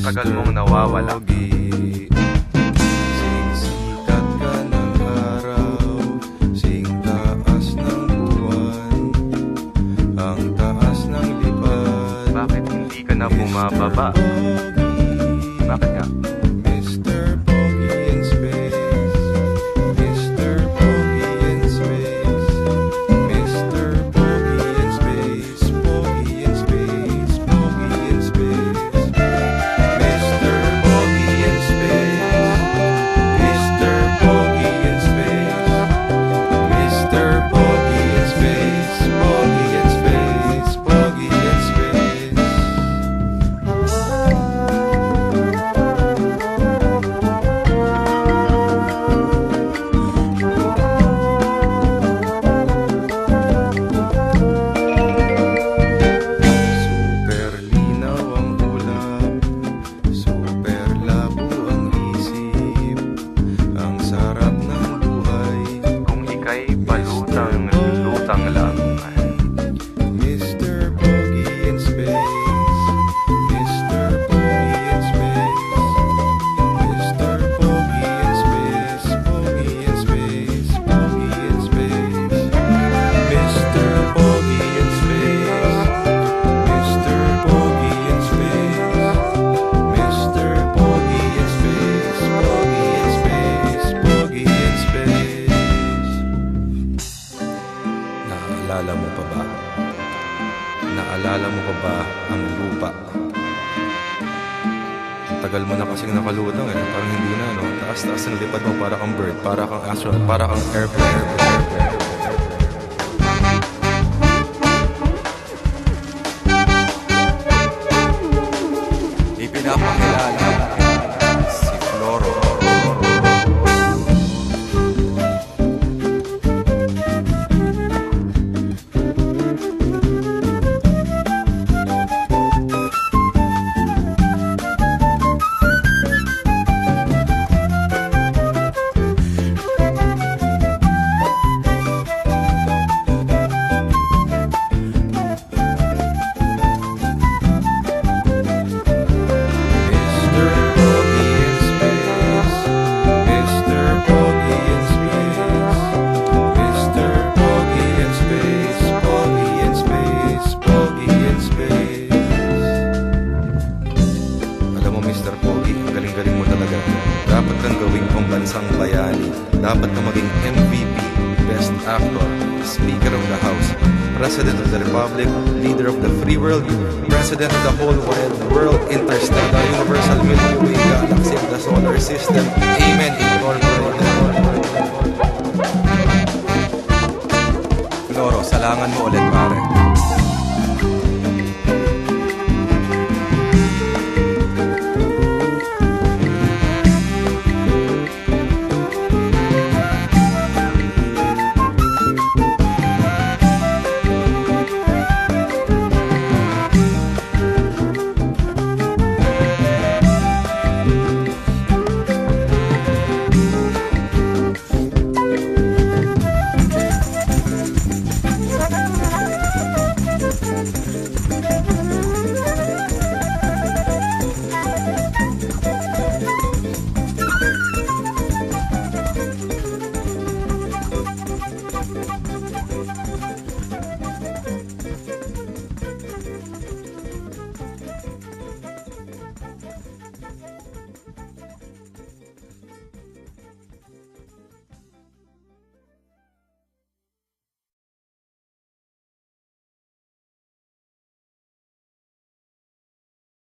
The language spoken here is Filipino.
tagal mong nawawala. Sing sikat ka ng araw, sing taas ng buwan, ang taas ng lipad. Bakit hindi ka na bumababa? Bakit nga? Mr. Pogi in space, Mr. Pogi in space, Mr. Pogi in space, Pogi in space, Pogi in space, Mr. Pogi in space, Mr. Pogi in space, Mr. Pogi in space, Pogi in space, Pogi in space. Super linaw ang ulap, super labo ang isip, ang sarap ng buhay. Kung ika'y palutang lang. Mr. Pogi in space, Mr. Pogi in space, Mr. Pogi in space, Pogi in space, Pogi in space, Mr. Pogi in space, Mr. Pogi in space, Mr. Pogi in space, Pogi in space, Pogi in space. Naalala mo pa ba? Naalala mo pa ba ang lupa? Ang tagal mo na kasing nakalutang eh. Parang hindi na, no? Taas-taas ang lipad mo, para kang bird, para kang astronaut, para kang airplane. Ipinapakilala si Floro. Mr. Pogi in space, Mr. Pogi in space, Mr. Pogi in space, Pogi in space, Pogi in space. Alam mo, Mr. Pogi, ang galing-galing mo talaga. Dapat kang gawing pambansang bayani. Dapat kang maging MVP, Best Actor, Speaker of the House, President of the Republic, Leader of the Free World, President of the whole wide world, interstellar, universal, Milky Way, galaxy of the solar system. Amen. Floro, salangan mo ulit, pare.